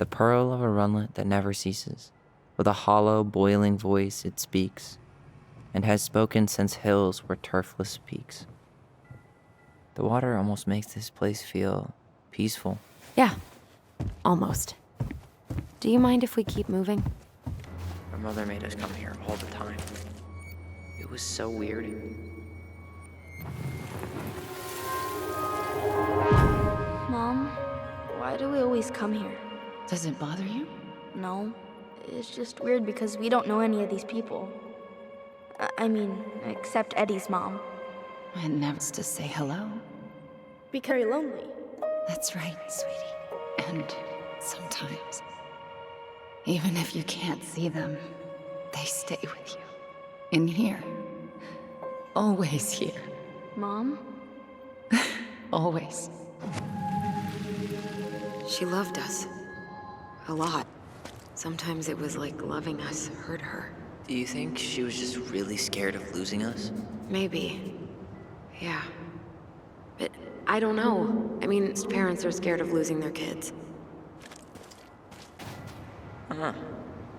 the pearl of a runlet that never ceases. With a hollow, boiling voice it speaks, and has spoken since hills were turfless peaks. The water almost makes this place feel peaceful. Yeah, almost. Do you mind if we keep moving? Our mother made us come here all the time. It was so weird. Mom, why do we always come here? Does it bother you? No, it's just weird because we don't know any of these people. I mean, except Eddie's mom. It never to say hello. Be very lonely. That's right, sweetie. And sometimes, even if you can't see them, they stay with you. In here. Always here. Mom? Always. She loved us. A lot. Sometimes it was like loving us hurt her. Do you think she was just really scared of losing us? Maybe. Yeah. But I don't know. I mean, parents are scared of losing their kids. Uh-huh.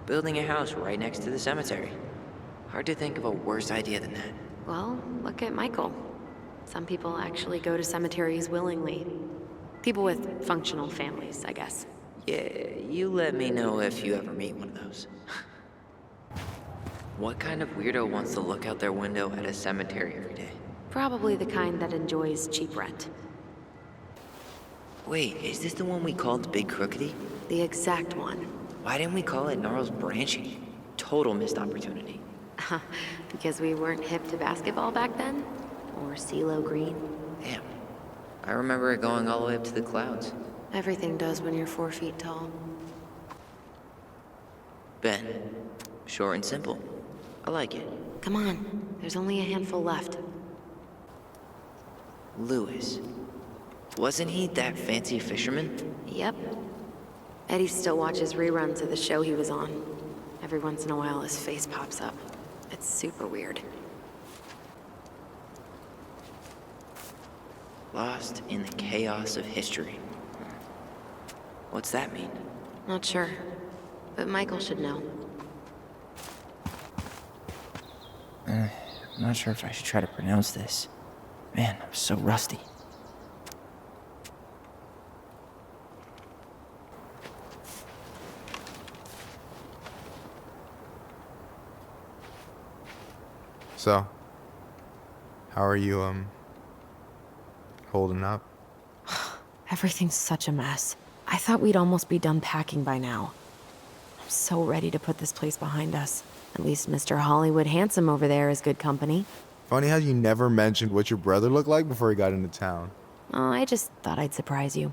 Building a house right next to the cemetery. Hard to think of a worse idea than that. Well, look at Michael. Some people actually go to cemeteries willingly. People with functional families, I guess. Yeah, you let me know if you ever meet one of those. What kind of weirdo wants to look out their window at a cemetery every day? Probably the kind that enjoys cheap rent. Wait, is this the one we called Big Crookedy? The exact one. Why didn't we call it Gnarls Branching? Total missed opportunity. Because we weren't hip to basketball back then? Or CeeLo Green? Damn. I remember it going all the way up to the clouds. Everything does when you're 4 feet tall. Ben. Short and simple. I like it. Come on, there's only a handful left. Lewis. Wasn't he that fancy fisherman? Yep. Eddie still watches reruns of the show he was on. Every once in a while his face pops up. It's super weird. Lost in the chaos of history. What's that mean? Not sure. But Michael should know. I'm not sure if I should try to pronounce this. Man, I'm so rusty. So, how are you, holding up? Everything's such a mess. I thought we'd almost be done packing by now. I'm so ready to put this place behind us. At least Mr. Hollywood Handsome over there is good company. Funny how you never mentioned what your brother looked like before he got into town. Oh, I just thought I'd surprise you.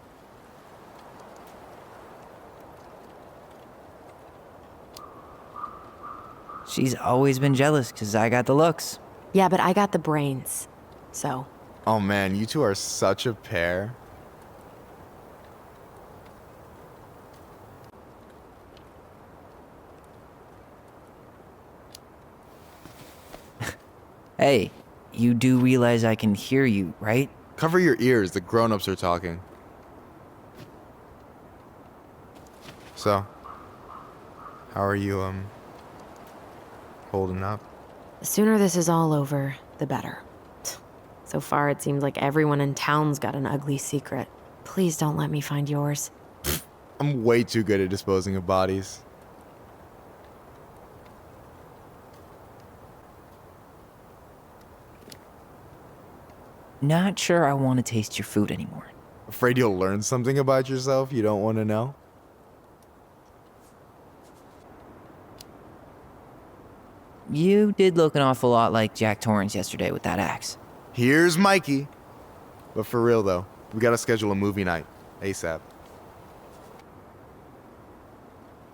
She's always been jealous because I got the looks. Yeah, but I got the brains. So, Oh man, you two are such a pair. Hey, you do realize I can hear you, right? Cover your ears, the grown-ups are talking. So, how are you, holding up? the sooner this is all over, the better. So far, it seems like everyone in town's got an ugly secret. Please don't let me find yours. I'm way too good at disposing of bodies. Not sure I want to taste your food anymore. Afraid you'll learn something about yourself you don't want to know? You did look an awful lot like Jack Torrance yesterday with that axe. Here's Mikey. But for real though, we gotta schedule a movie night, ASAP.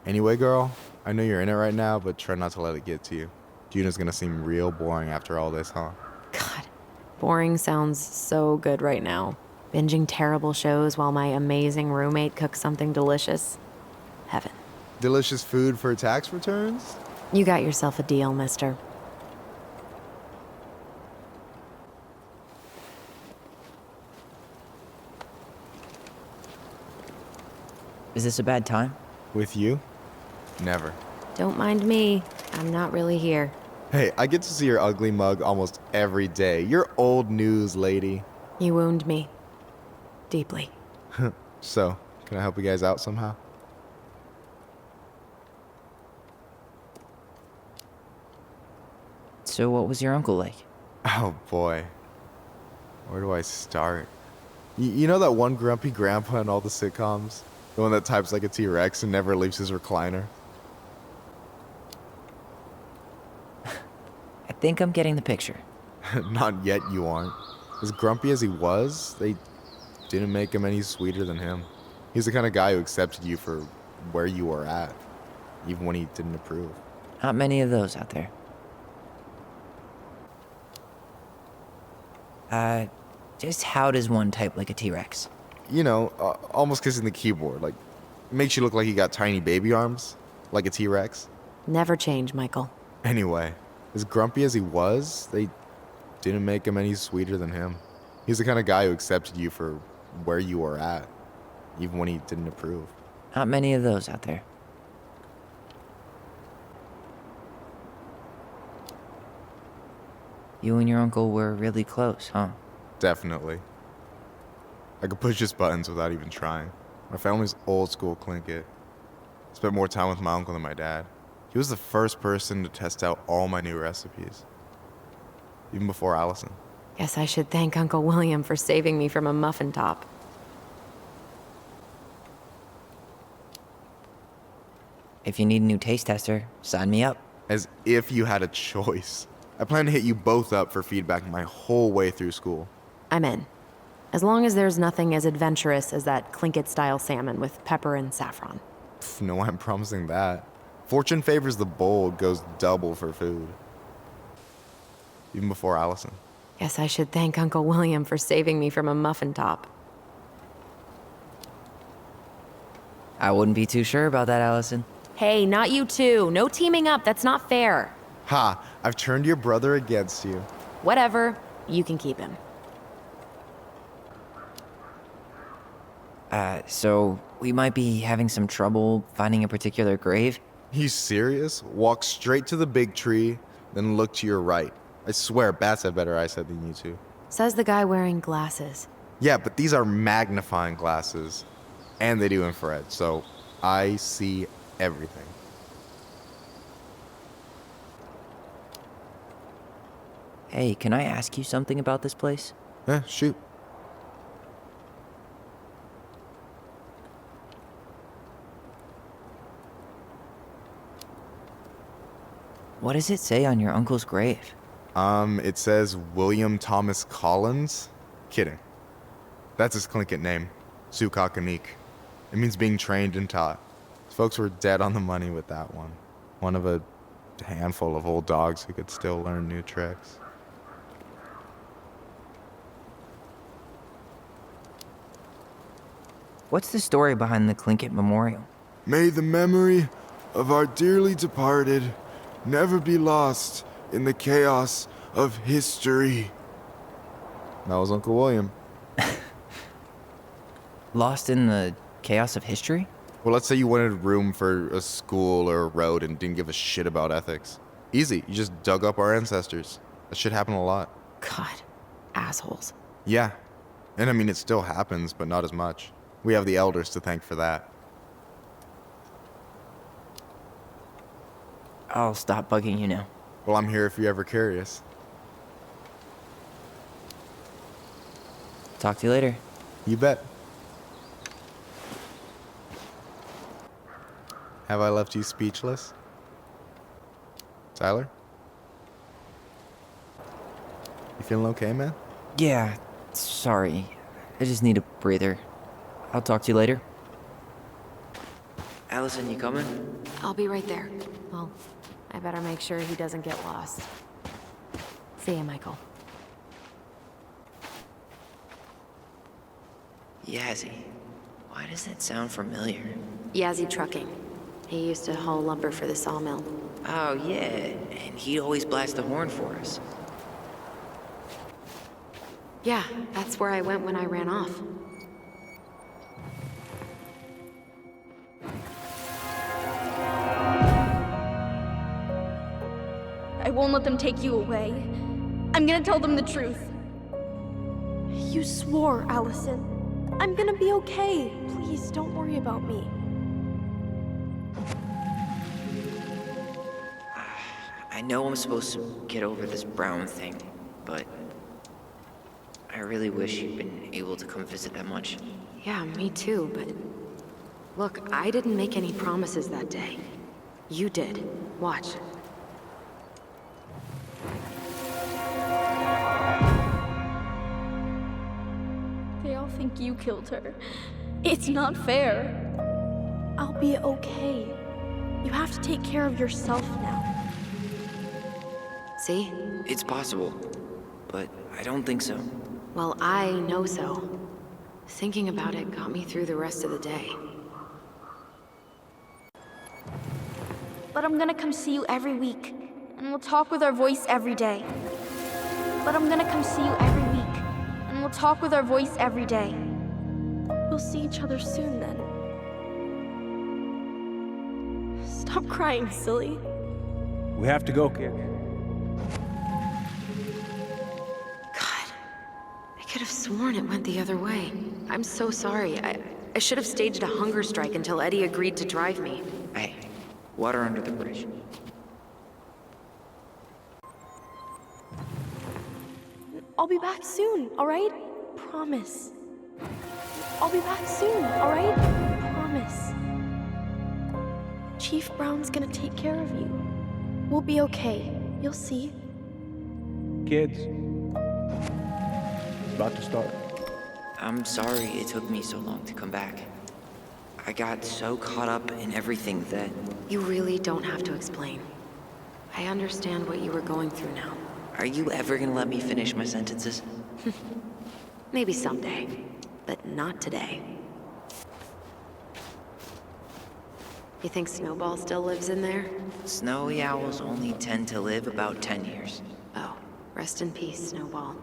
Anyway, girl, I know you're in it right now, but try not to let it get to you. Juna's gonna seem real boring after all this, huh? God, boring sounds so good right now. Binging terrible shows while my amazing roommate cooks something delicious. Heaven. Delicious food for tax returns? You got yourself a deal, mister. Is this a bad time? With you? Never. Don't mind me. I'm not really here. Hey, I get to see your ugly mug almost every day. You're old news, lady. You wound me. Deeply. So, can I help you guys out somehow? So what was your uncle like? Oh boy. Where do I start? You know that one grumpy grandpa in all the sitcoms? The one that types like a T-Rex and never leaves his recliner? I think I'm getting the picture. Not yet, you aren't. As grumpy as he was, they didn't make him any sweeter than him. He's the kind of guy who accepted you for where you were at, even when he didn't approve. Not many of those out there. Just how does one type like a T-Rex? You know, almost kissing the keyboard. Like, makes you look like you got tiny baby arms, like a T-Rex. Never change, Michael. Anyway, as grumpy as he was, they didn't make him any sweeter than him. He's the kind of guy who accepted you for where you were at, even when he didn't approve. Not many of those out there. You and your uncle were really close, huh? Definitely. I could push his buttons without even trying. My family's old school Clinkit. Spent more time with my uncle than my dad. He was the first person to test out all my new recipes. Even before Allison. Guess I should thank Uncle William for saving me from a muffin top. If you need a new taste tester, sign me up. As if you had a choice. I plan to hit you both up for feedback my whole way through school. I'm in. As long as there's nothing as adventurous as that Tlingit-style salmon with pepper and saffron. Pff, no, I'm promising that. Fortune favors the bold, goes double for food. Even before Allison. Guess I should thank Uncle William for saving me from a muffin top. I wouldn't be too sure about that, Allison. Hey, not you two. No teaming up. That's not fair. Ha! I've turned your brother against you. Whatever. You can keep him. So we might be having some trouble finding a particular grave? You serious? Walk straight to the big tree, then look to your right. I swear, bats have better eyesight than you two. Says the guy wearing glasses. Yeah, but these are magnifying glasses. And they do infrared, so I see everything. Hey, can I ask you something about this place? Shoot. What does it say on your uncle's grave? It says William Thomas Collins? Kidding. That's his Tlingit name, Sukakanik. It means being trained and taught. Folks were dead on the money with that one. One of a handful of old dogs who could still learn new tricks. What's the story behind the Tlingit Memorial? May the memory of our dearly departed never be lost in the chaos of history. That was Uncle William. Lost in the chaos of history? Well, let's say you wanted room for a school or a road and didn't give a shit about ethics. Easy, you just dug up our ancestors. That shit happened a lot. God. Assholes. Yeah. And I mean, it still happens, but not as much. We have the elders to thank for that. I'll stop bugging you now. Well, I'm here if you're ever curious. Talk to you later. You bet. Have I left you speechless? Tyler? You feeling okay, man? Yeah, sorry. I just need a breather. I'll talk to you later. Allison, you coming? I'll be right there. Well, I better make sure he doesn't get lost. See ya, Michael. Yazzie. Why does that sound familiar? Yazzie Trucking. He used to haul lumber for the sawmill. Oh, yeah. And he'd always blast the horn for us. Yeah, that's where I went when I ran off. won't let them take you away. I'm gonna tell them the truth. You swore, Allison. I'm gonna be okay. Please, don't worry about me. I know I'm supposed to get over this Brown thing, but I really wish you'd been able to come visit that much. Yeah, me too, but look, I didn't make any promises that day. You did. Watch. They all think you killed her. It's not fair. I'll be okay. You have to take care of yourself now. See? It's possible, but I don't think so. Well, I know so. Thinking about it got me through the rest of the day. But I'm gonna come see you every week, and we'll talk with our voice every day. But I'm gonna come see you every week, and we'll talk with our voice every day. We'll see each other soon then. Stop crying, silly. We have to go, kid. God, I could have sworn it went the other way. I'm so sorry. I should have staged a hunger strike until Eddie agreed to drive me. Hey, water under the bridge. I'll be back soon, alright? Promise. I'll be back soon, alright? Promise. Chief Brown's gonna take care of you. We'll be okay. You'll see. Kids. It's about to start. I'm sorry it took me so long to come back. I got so caught up in everything that... You really don't have to explain. I understand what you were going through now. Are you ever gonna let me finish my sentences? Maybe someday, but not today. You think Snowball still lives in there? Snowy owls only tend to live about 10 years. Oh, rest in peace, Snowball.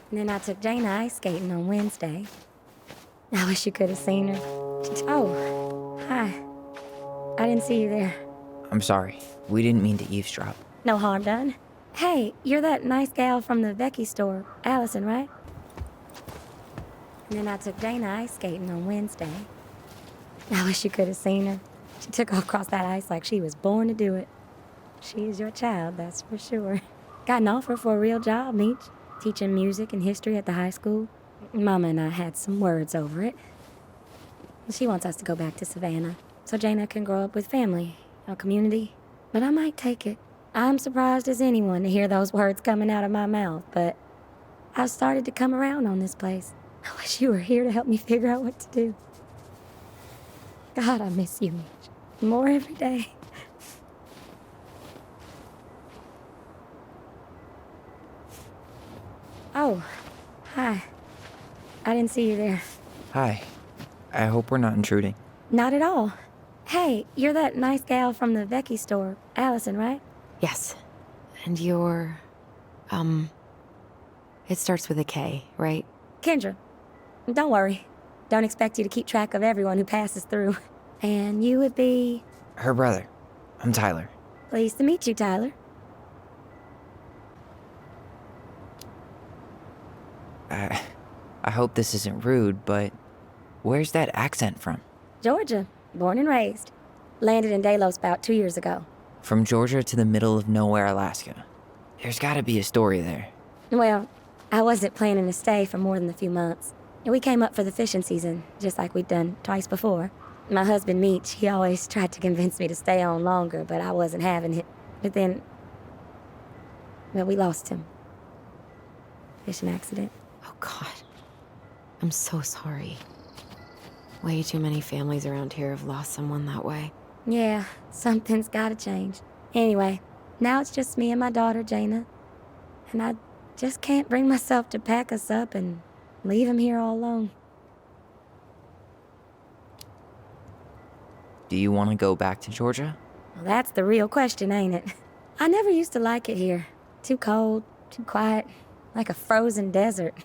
And then I took Jana ice skating on Wednesday. I wish you could have seen her. Oh, hi. I didn't see you there. I'm sorry. We didn't mean to eavesdrop. No harm done. Hey, you're that nice gal from the Vecchi store, Allison, right? And then I took Jana ice skating on Wednesday. I wish you could have seen her. She took off across that ice like she was born to do it. She is your child, that's for sure. Got an offer for a real job, Meech. Teaching music and history at the high school. Mama and I had some words over it. She wants us to go back to Savannah, so Jana can grow up with family, a community. But I might take it. I'm surprised as anyone to hear those words coming out of my mouth, but I've started to come around on this place. I wish you were here to help me figure out what to do. God, I miss you, Mitch. More every day. Oh, hi. I didn't see you there. Hi. I hope we're not intruding. Not at all. Hey, you're that nice gal from the Vecchi store, Allison, right? Yes. And you're... It starts with a K, right? Kendra. Don't worry. Don't expect you to keep track of everyone who passes through. And you would be... Her brother. I'm Tyler. Pleased to meet you, Tyler. I hope this isn't rude, but where's that accent from? Georgia. Born and raised. Landed in Delos about 2 years ago. From Georgia to the middle of nowhere, Alaska. There's gotta be a story there. Well, I wasn't planning to stay for more than a few months. We came up for the fishing season, just like we'd done twice before. My husband, Meech, he always tried to convince me to stay on longer, but I wasn't having it. But then... Well, we lost him. Fishing accident. Oh, God. I'm so sorry. Way too many families around here have lost someone that way. Yeah, something's gotta change. Anyway, now it's just me and my daughter, Jana. And I just can't bring myself to pack us up and leave him here all alone. Do you want to go back to Georgia? Well, that's the real question, ain't it? I never used to like it here. Too cold, too quiet, like a frozen desert.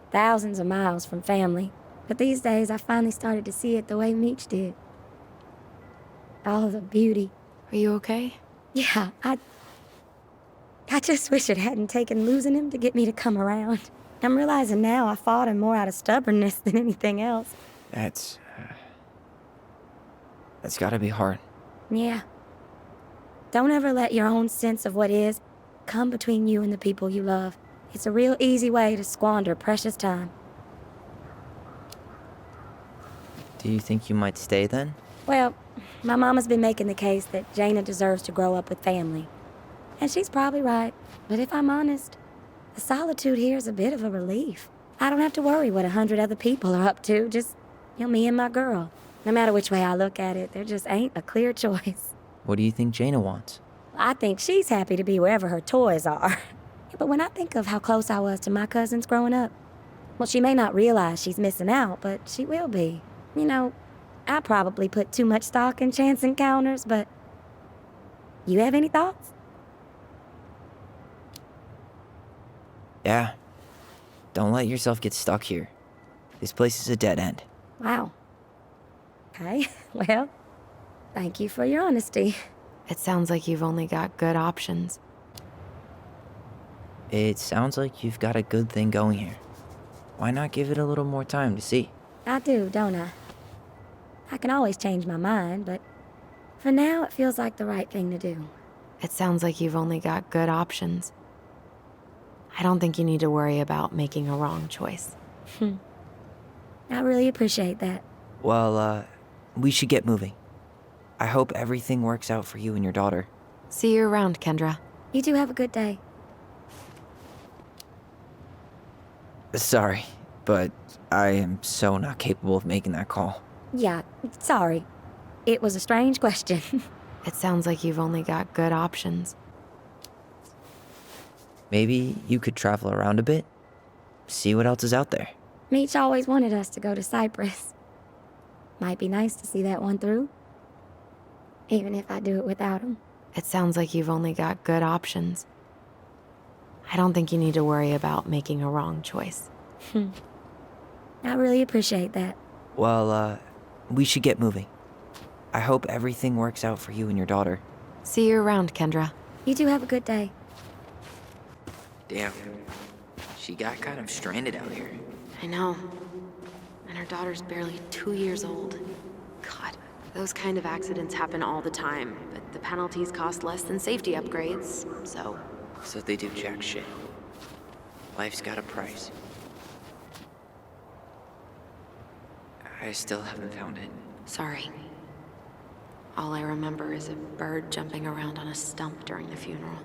Thousands of miles from family. But these days, I finally started to see it the way Meech did. All the beauty, Are you okay? Yeah, I just wish it hadn't taken losing him to get me to come around. I'm realizing now I fought him more out of stubbornness than anything else. That's gotta be hard. Yeah. Don't ever let your own sense of what is come between you and the people you love. It's a real easy way to squander precious time. Do you think you might stay then? Well, my mama's been making the case that Jaina deserves to grow up with family. And she's probably right. But if I'm honest, the solitude here is a bit of a relief. I don't have to worry what 100 other people are up to, just, me and my girl. No matter which way I look at it, there just ain't a clear choice. What do you think Jaina wants? I think she's happy to be wherever her toys are. But when I think of how close I was to my cousins growing up, well, she may not realize she's missing out, but she will be. I probably put too much stock in chance encounters, but you have any thoughts? Yeah. Don't let yourself get stuck here. This place is a dead end. Wow. Okay, well, thank you for your honesty. It sounds like you've only got good options. It sounds like you've got a good thing going here. Why not give it a little more time to see? I do, don't I? I can always change my mind, but for now it feels like the right thing to do. It sounds like you've only got good options. I don't think you need to worry about making a wrong choice. I really appreciate that. Well, we should get moving. I hope everything works out for you and your daughter. See you around, Kendra. You two have a good day. Sorry, but I am so not capable of making that call. Yeah, sorry. It was a strange question. It sounds like you've only got good options. Maybe you could travel around a bit, see what else is out there. Meech always wanted us to go to Cyprus. Might be nice to see that one through. Even if I do it without him. It sounds like you've only got good options. I don't think you need to worry about making a wrong choice. I really appreciate that. Well, we should get moving. I hope everything works out for you and your daughter. See you around, Kendra. You two have a good day. Damn. She got kind of stranded out here. I know. And her daughter's barely 2 years old. God, those kind of accidents happen all the time, but the penalties cost less than safety upgrades, so... So they do jack shit. Life's got a price. I still haven't found it. Sorry. All I remember is a bird jumping around on a stump during the funeral.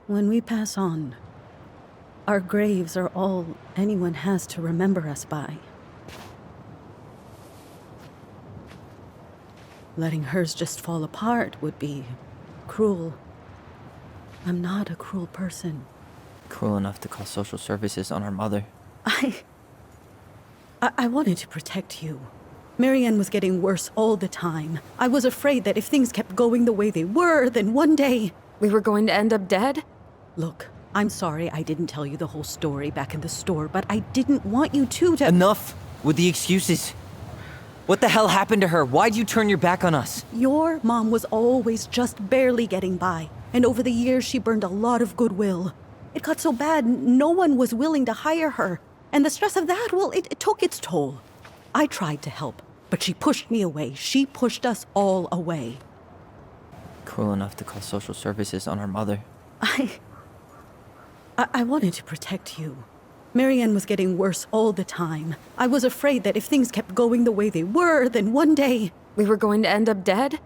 When we pass on, our graves are all anyone has to remember us by. Letting hers just fall apart would be cruel. I'm not a cruel person. Cruel enough to call social services on our mother. I wanted to protect you. Marianne was getting worse all the time. I was afraid that if things kept going the way they were, then one day... We were going to end up dead? Look, I'm sorry I didn't tell you the whole story back in the store, but I didn't want you to... Enough with the excuses. What the hell happened to her? Why'd you turn your back on us? Your mom was always just barely getting by, and over the years she burned a lot of goodwill. It got so bad, no one was willing to hire her. And the stress of that, well, it took its toll. I tried to help, but she pushed me away. She pushed us all away. Cruel enough to call social services on our mother. I wanted to protect you. Marianne was getting worse all the time. I was afraid that if things kept going the way they were, then one day... We were going to end up dead?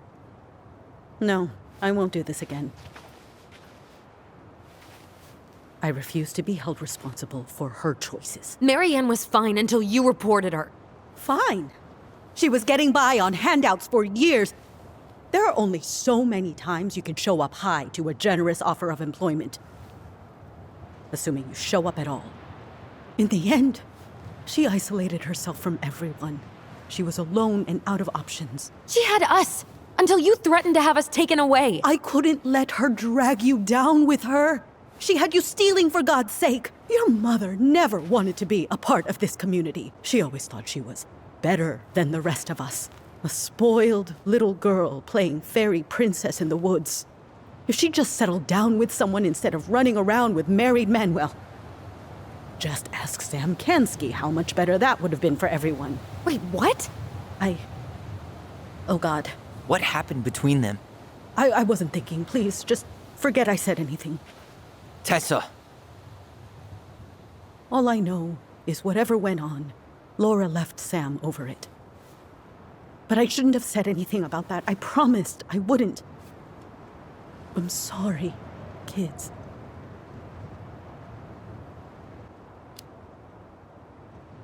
No, I won't do this again. I refuse to be held responsible for her choices. Marianne was fine until you reported her. Fine. She was getting by on handouts for years. There are only so many times you can show up high to a generous offer of employment. Assuming you show up at all. In the end, she isolated herself from everyone. She was alone and out of options. She had us, until you threatened to have us taken away. I couldn't let her drag you down with her. She had you stealing for God's sake. Your mother never wanted to be a part of this community. She always thought she was better than the rest of us. A spoiled little girl playing fairy princess in the woods. If she just settled down with someone instead of running around with married men, well, just ask Sam Kansky how much better that would have been for everyone. Wait, what? Oh God. What happened between them? I wasn't thinking. Please, just forget I said anything. Tessa! All I know is whatever went on, Laura left Sam over it. But I shouldn't have said anything about that. I promised I wouldn't. I'm sorry, kids.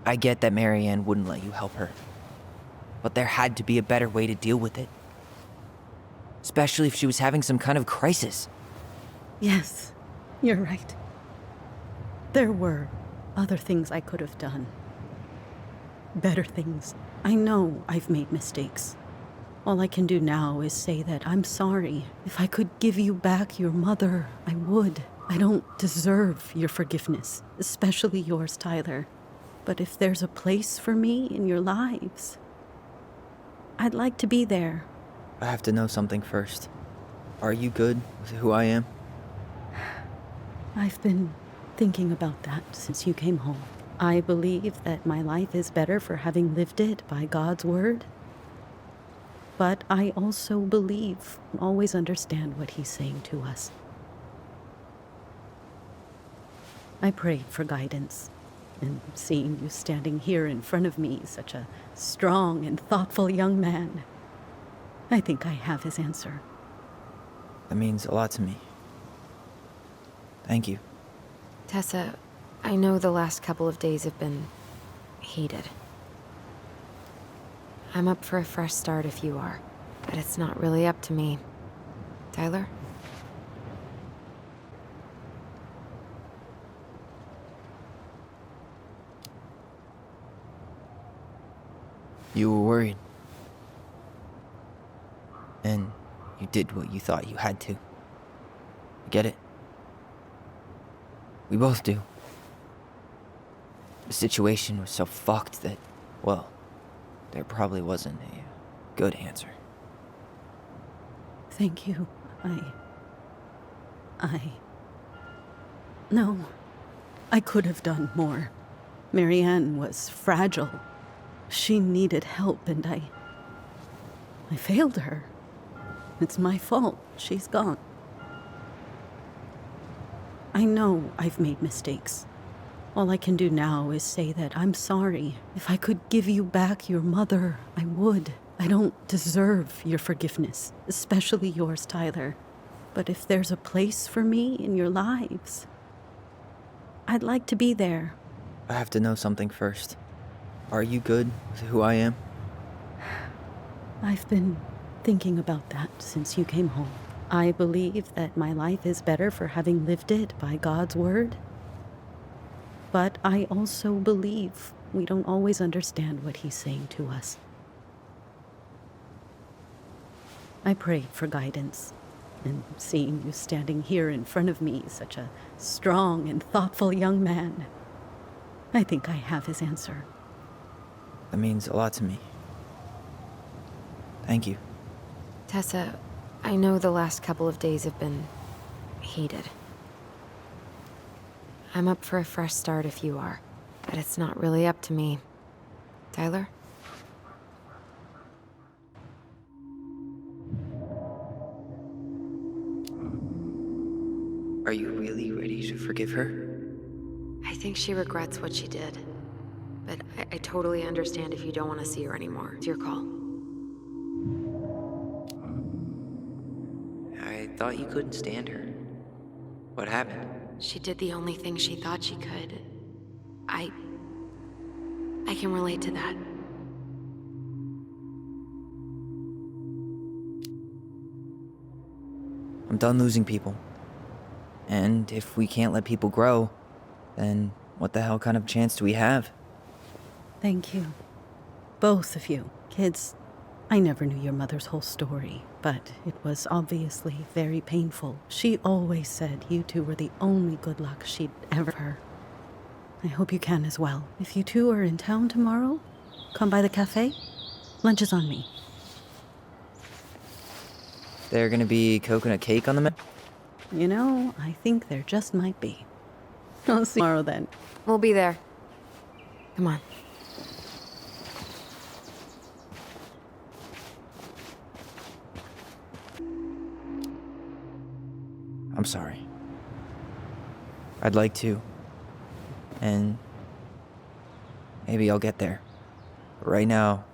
I get that Marianne wouldn't let you help her. But there had to be a better way to deal with it. Especially if she was having some kind of crisis. Yes, you're right. There were other things I could have done. Better things. I know I've made mistakes. All I can do now is say that I'm sorry. If I could give you back your mother, I would. I don't deserve your forgiveness, especially yours, Tyler. But if there's a place for me in your lives, I'd like to be there. I have to know something first. Are you good with who I am? I've been thinking about that since you came home. I believe that my life is better for having lived it by God's word. But I also believe, always understand what he's saying to us. I prayed for guidance, and seeing you standing here in front of me, such a strong and thoughtful young man, I think I have his answer. That means a lot to me. Thank you. Tessa, I know the last couple of days have been heated. I'm up for a fresh start if you are, but it's not really up to me. Tyler? You were worried. And you did what you thought you had to. I get it. We both do. The situation was so fucked that, well, there probably wasn't a good answer. Thank you. No, I could have done more. Marianne was fragile. She needed help, and I failed her. It's my fault. She's gone. I know I've made mistakes. All I can do now is say that I'm sorry. If I could give you back your mother, I would. I don't deserve your forgiveness, especially yours, Tyler. But if there's a place for me in your lives, I'd like to be there. I have to know something first. Are you good with who I am? I've been thinking about that since you came home. I believe that my life is better for having lived it by God's word. But I also believe we don't always understand what he's saying to us. I prayed for guidance, and seeing you standing here in front of me, such a strong and thoughtful young man, I think I have his answer. That means a lot to me. Thank you. Tessa, I know the last couple of days have been heated. I'm up for a fresh start if you are, but it's not really up to me. Tyler? Are you really ready to forgive her? I think she regrets what she did. But I totally understand if you don't want to see her anymore. It's your call. I thought you couldn't stand her. What happened? She did the only thing she thought she could. I can relate to that. I'm done losing people. And if we can't let people grow, then what the hell kind of chance do we have? Thank you. Both of you. Kids, I never knew your mother's whole story, but it was obviously very painful. She always said you two were the only good luck she'd ever heard. I hope you can as well. If you two are in town tomorrow, come by the cafe. Lunch is on me. there gonna be coconut cake on the menu? You know, I think there just might be. I'll see you tomorrow then. We'll be there. Come on. I'm sorry. I'd like to. And maybe I'll get there. But right now,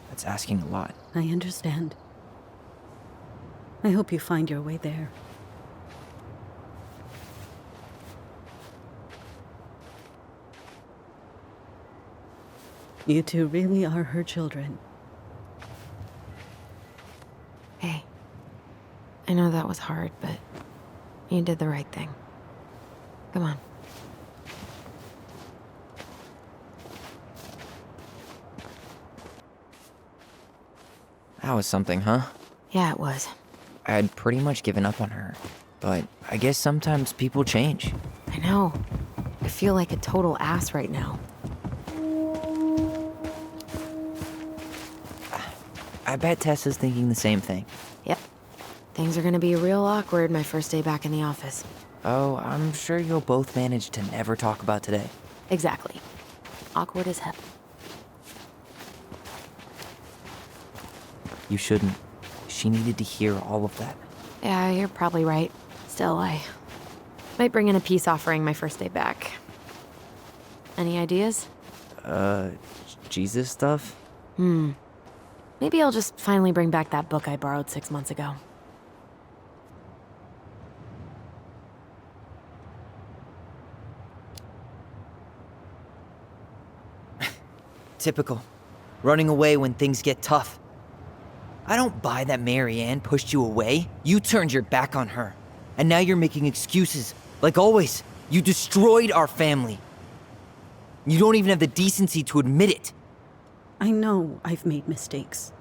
that's asking a lot. I understand. I hope you find your way there. You two really are her children. Hey, I know that was hard, but you did the right thing. Come on. That was something, huh? Yeah, it was. I had pretty much given up on her. But I guess sometimes people change. I know. I feel like a total ass right now. I bet Tessa's thinking the same thing. Yep. Things are gonna be real awkward my first day back in the office. Oh, I'm sure you'll both manage to never talk about today. Exactly. Awkward as hell. You shouldn't. She needed to hear all of that. Yeah, you're probably right. Still, I might bring in a peace offering my first day back. Any ideas? Jesus stuff? Maybe I'll just finally bring back that book I borrowed 6 months ago. Typical. Running away when things get tough. I don't buy that Marianne pushed you away. You turned your back on her. And now you're making excuses. Like always, you destroyed our family. You don't even have the decency to admit it. I know I've made mistakes.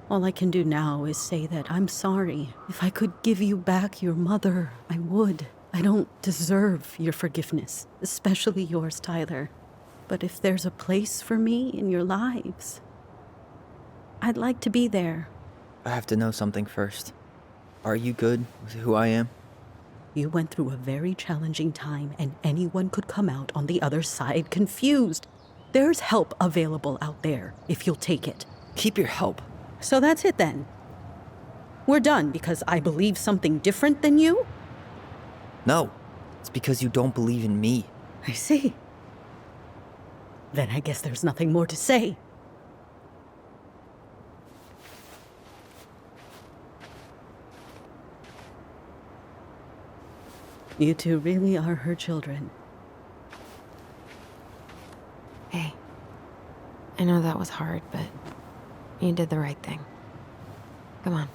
All I can do now is say that I'm sorry. If I could give you back your mother, I would. I don't deserve your forgiveness, especially yours, Tyler. But if there's a place for me in your lives, I'd like to be there. I have to know something first. Are you good with who I am? You went through a very challenging time, and anyone could come out on the other side confused. There's help available out there, if you'll take it. Keep your help. So that's it then. We're done because I believe something different than you? No, it's because you don't believe in me. I see. Then I guess there's nothing more to say. You two really are her children. Hey, I know that was hard, but you did the right thing. Come on.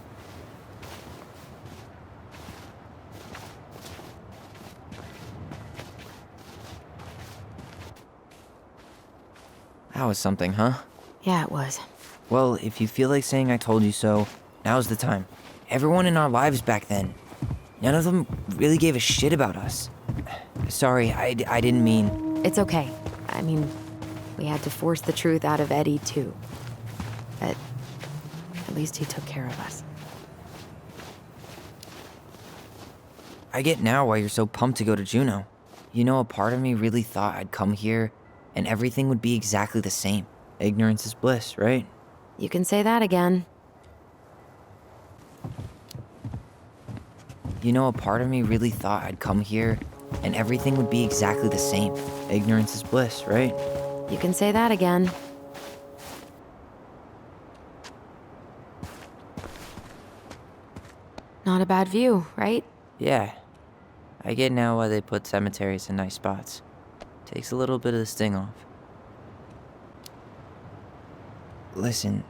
That was something, huh? Yeah, it was. Well, if you feel like saying I told you so, now's the time. Everyone in our lives back then, none of them really gave a shit about us. Sorry, I didn't mean... It's okay. I mean, we had to force the truth out of Eddie, too. But at least he took care of us. I get now why you're so pumped to go to Juneau. You know, a part of me really thought I'd come here and everything would be exactly the same. Ignorance is bliss, right? You can say that again. You know, a part of me really thought I'd come here and everything would be exactly the same. Ignorance is bliss, right? You can say that again. Not a bad view, right? Yeah. I get now why they put cemeteries in nice spots. Takes a little bit of the sting off. Listen,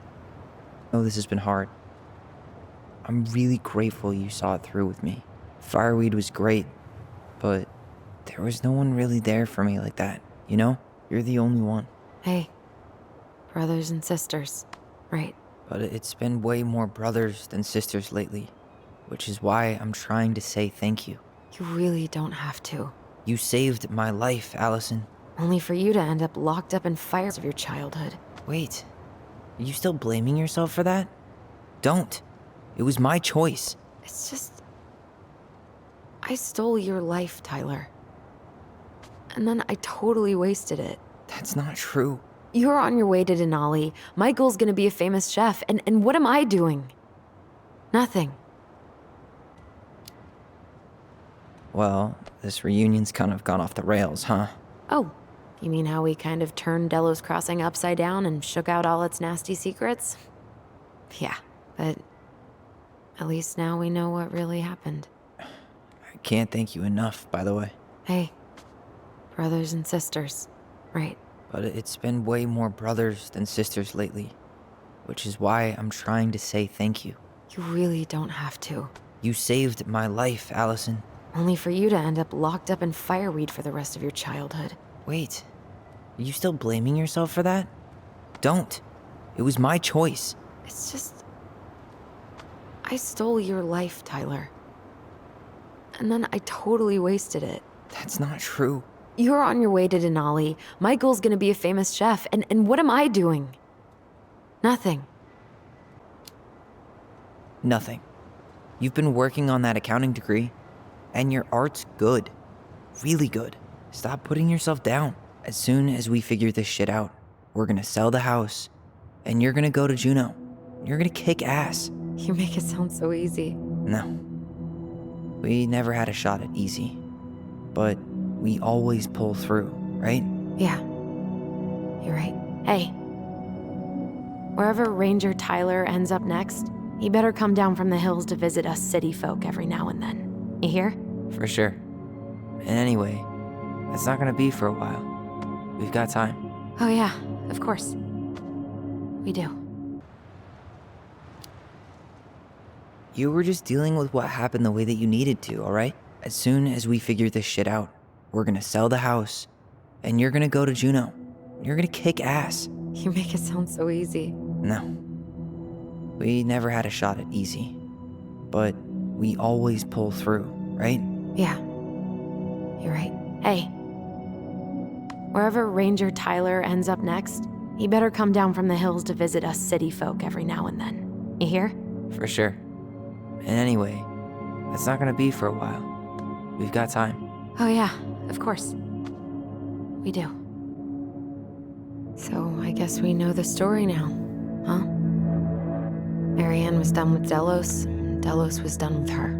I know this has been hard. I'm really grateful you saw it through with me. Fireweed was great, but there was no one really there for me like that, you know? You're the only one. Hey, brothers and sisters, right? But it's been way more brothers than sisters lately, which is why I'm trying to say thank you. You really don't have to. You saved my life, Allison. Only for you to end up locked up in fires of your childhood. Wait, are you still blaming yourself for that? Don't. It was my choice. It's just. I stole your life, Tyler. And then I totally wasted it. That's not true. You're on your way to Denali. Michael's gonna be a famous chef, and what am I doing? Nothing. Well, this reunion's kind of gone off the rails, huh? Oh, you mean how we kind of turned Delos Crossing upside down and shook out all its nasty secrets? Yeah, but at least now we know what really happened. I can't thank you enough, by the way. Hey, brothers and sisters, right? But it's been way more brothers than sisters lately, which is why I'm trying to say thank you. You really don't have to. You saved my life, Allison. Only for you to end up locked up in fireweed for the rest of your childhood. Wait, are you still blaming yourself for that? Don't. It was my choice. It's just. I stole your life, Tyler. And then I totally wasted it. That's not true. You're on your way to Denali. Michael's gonna be a famous chef, and what am I doing? Nothing. Nothing. You've been working on that accounting degree, and your art's good. Really good. Stop putting yourself down. As soon as we figure this shit out, we're gonna sell the house, and you're gonna go to Juneau. You're gonna kick ass. You make it sound so easy. No. We never had a shot at easy. But we always pull through, right? Yeah. You're right. Hey. Wherever Ranger Tyler ends up next, he better come down from the hills to visit us city folk every now and then. You hear? For sure. And anyway, it's not gonna be for a while. We've got time. Oh yeah, of course. We do. You were just dealing with what happened the way that you needed to, alright? As soon as we figure this shit out, we're gonna sell the house, and you're gonna go to Juneau. You're gonna kick ass. You make it sound so easy. No. We never had a shot at easy. But we always pull through, right? Yeah. You're right. Hey. Wherever Ranger Tyler ends up next, he better come down from the hills to visit us city folk every now and then. You hear? For sure. And anyway, it's not gonna be for a while. We've got time. Oh yeah, of course. We do. So I guess we know the story now, huh? Marianne was done with Delos, and Delos was done with her.